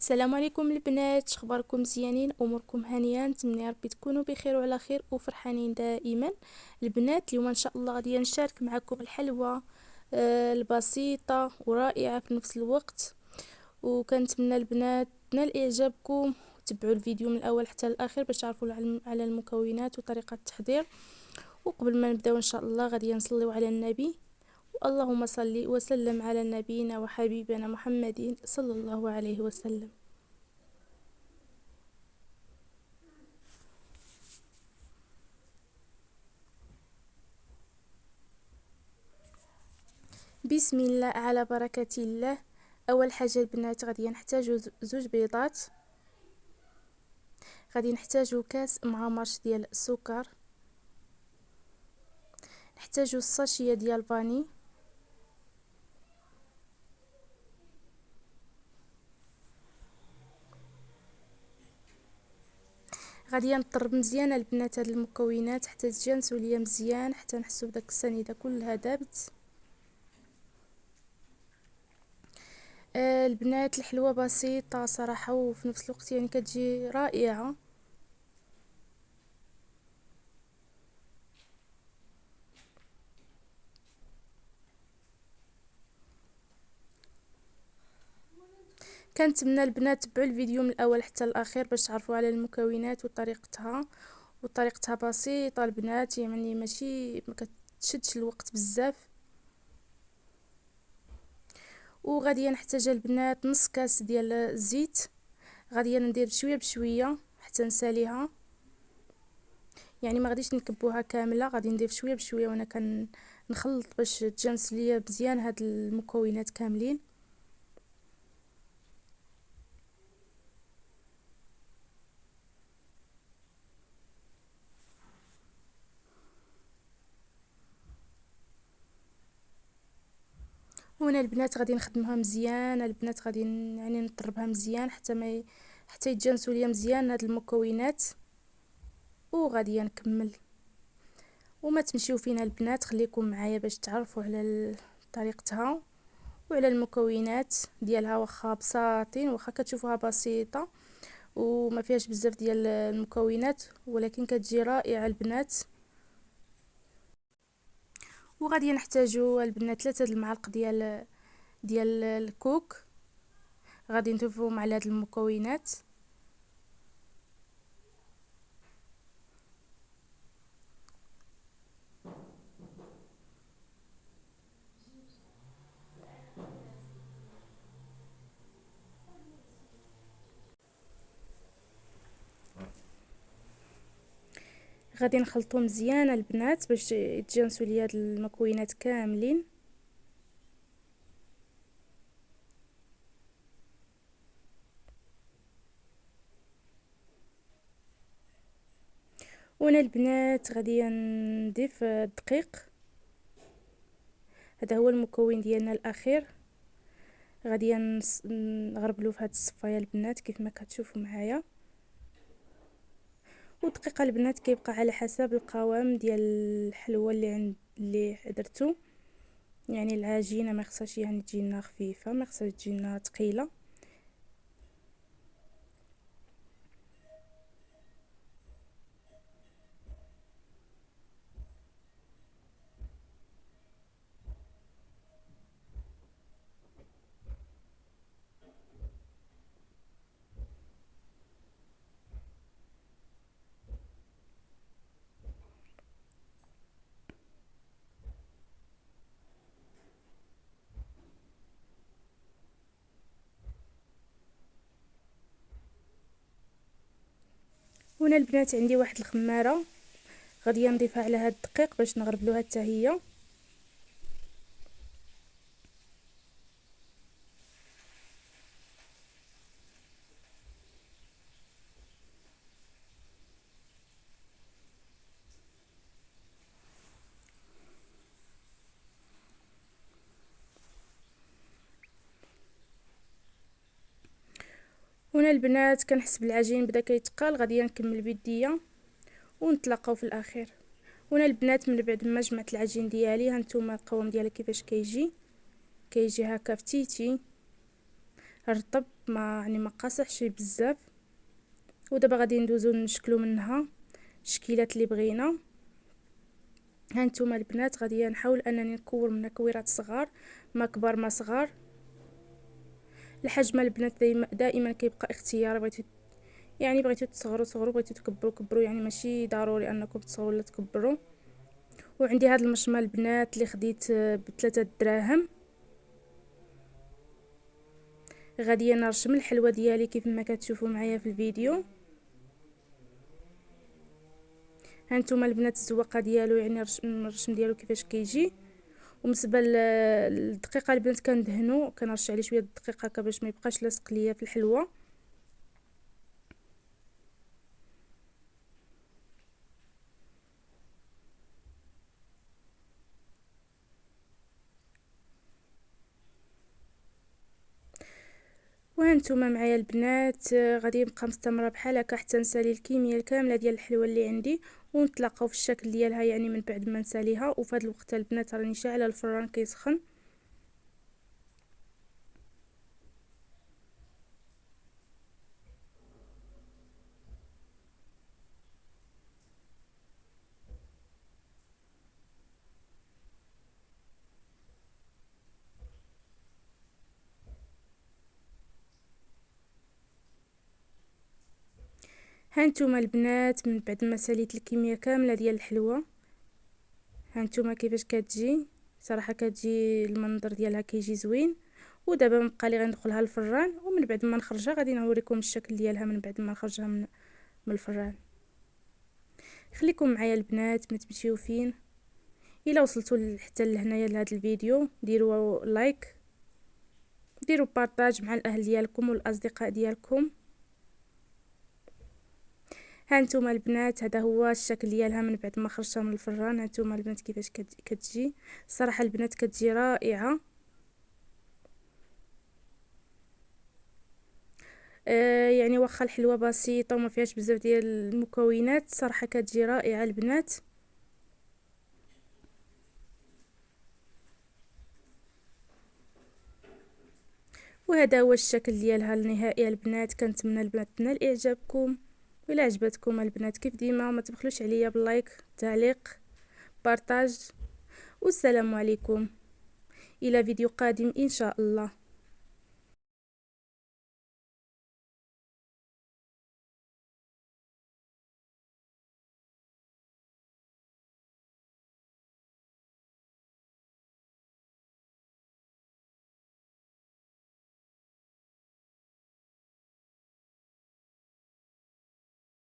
السلام عليكم البنات، شخباركم؟ مزيانين؟ اموركم هانيه؟ نتمنى ربي تكونوا بخير وعلى خير وفرحانين دائما. البنات اليوم ان شاء الله غادي نشارك معكم الحلوى البسيطه ورائعه في نفس الوقت. وكنتمنى البنات تنال اعجابكم، تبعوا الفيديو من الاول حتى الاخير باش تعرفوا على المكونات وطريقه التحضير. وقبل ما نبداو ان شاء الله غادي نصليو على النبي. اللهم صل وسلم على نبينا وحبيبنا محمد صلى الله عليه وسلم. بسم الله على بركة الله. اول حاجه البنات غادي نحتاجو زوج بيضات، غادي نحتاجو كاس معمرش ديال السكر، نحتاجو الساشيه ديال فاني، غادي نطرب مزيان البنات هاد المكونات حتى تجانسوا ليا مزيان، حتى نحسوا بداك السنيده كلها دابت. البنات الحلوه بسيطه صراحه وفي نفس الوقت يعني كتجي رائعه. كنتمنى البنات تبعوا الفيديو من الاول حتى الاخير باش تعرفوا على المكونات وطريقتها بسيطه البنات، يعني ماشي ما كتشدش الوقت بزاف. وغادي نحتاج البنات نص كاس ديال الزيت، غادي ندير شويه بشويه حتى نساليها، يعني ما غاديش نكبوها كامله، غادي ندير شويه بشويه وانا كنخلط باش تجانس ليا مزيان هاد المكونات كاملين. هنا البنات غادي نخدمها مزيان البنات، غادي يعني نطربها مزيان حتى ما حتى يتجانسوا ليا مزيان هاد المكونات. وغادي نكمل وما تمشيو فينا البنات، خليكم معايا باش تعرفوا على طريقتها وعلى المكونات ديالها. واخا بساطين، واخا كتشوفوها بسيطه وما فيهاش بزاف ديال المكونات، ولكن كتجي رائعه البنات. وغادي نحتاجو البنات 3 المعالق ديال الكوك، غادي نضيفوهم على هاد المكونات. غادي نخلطو مزيان البنات باش يتجانسوا ليا هاد المكونات كاملين. وانا البنات غادي نضيف الدقيق، هذا هو المكون ديالنا الاخير. غادي نغربلو في هاد الصفايه البنات كيف ما كتشوفوا معايا. ودقيقه البنات كيبقى على حسب القوام ديال الحلوى اللي درتو، يعني العجينه ما خصهاش يعني تجينا خفيفه، ما خصهاش تجينا ثقيله. هنا البنات عندي واحد الخماره، غادي نضيفها على هاد الدقيق باش نغربلوها حتى هي. هنا البنات كنحس بالعجين بدا كيتقال، غادي نكمل بيديا ونتلاقاو في الاخير. هنا البنات من بعد ما جمعت العجين ديالي، هانتوما القوام ديالها كيفاش كيجي هكا فتيتي. رطب، ما يعني ما قاصحش بزاف. ودابا غادي ندوزو نشكلو منها الشكيلات اللي بغينا. هانتوما البنات غادي نحاول انني نكور منها كويرات صغار، ما كبار ما صغار. الحجم البنات دائما كيبقى اختيار، بغيتو يعني بغيتو تصغروا صغروا، بغيتو تكبروا كبروا، يعني ماشي ضروري انكم تصغروا ولا تكبروا. وعندي هاد المشمه البنات اللي خديت ب3 دراهم. غادي نرشم الحلوه ديالي كيف ما كتشوفوا معايا في الفيديو. هانتوما البنات الزواقه ديالو، يعني الرشم ديالو كيفاش كيجي. وبالنسبه للدقيقه البنات كندهنو، كنرش عليه شويه الدقيق هكا باش ما يبقاش لاصق ليا في الحلوه. وهانتوما معايا البنات غادي نبقى مستمره بحال هكا حتى نسالي الكميه الكامله ديال الحلوه اللي عندي، ونتلاقاو في الشكل ديالها يعني من بعد ما نساليها. وفي هذا الوقت البنات راني شاعله الفران كيسخن. هانتوما البنات من بعد ما ساليت الكميه كامله ديال الحلوه، هانتوما كيفاش كتجي. صراحه كتجي المنظر ديالها كيجي زوين. ودابا مبقى لي غندخلها الفران، ومن بعد ما نخرجها غادي نوريكم الشكل ديالها من بعد ما نخرجها من الفران. خليكم معايا البنات، ما تمشيو فين. الا وصلتوا حتى لهنايا لهذا الفيديو ديروا لايك، ديروا بارطاج مع الاهل ديالكم والاصدقاء ديالكم. هانتوما البنات هذا هو الشكل ديالها من بعد ما خرجتها من الفران. هانتوما البنات كيفاش كتجي. صراحه البنات كتجي رائعه. يعني واخا الحلوه بسيطه وما فيهاش بزاف ديال المكونات، صراحه كتجي رائعه البنات. وهذا هو الشكل ديالها النهائي البنات. كنتمنى البنات تنال اعجابكم. وإلا عجبتكم البنات كيف ديما ما تبخلوش عليا باللايك، تعليق، بارطاج. والسلام عليكم، الى فيديو قادم ان شاء الله.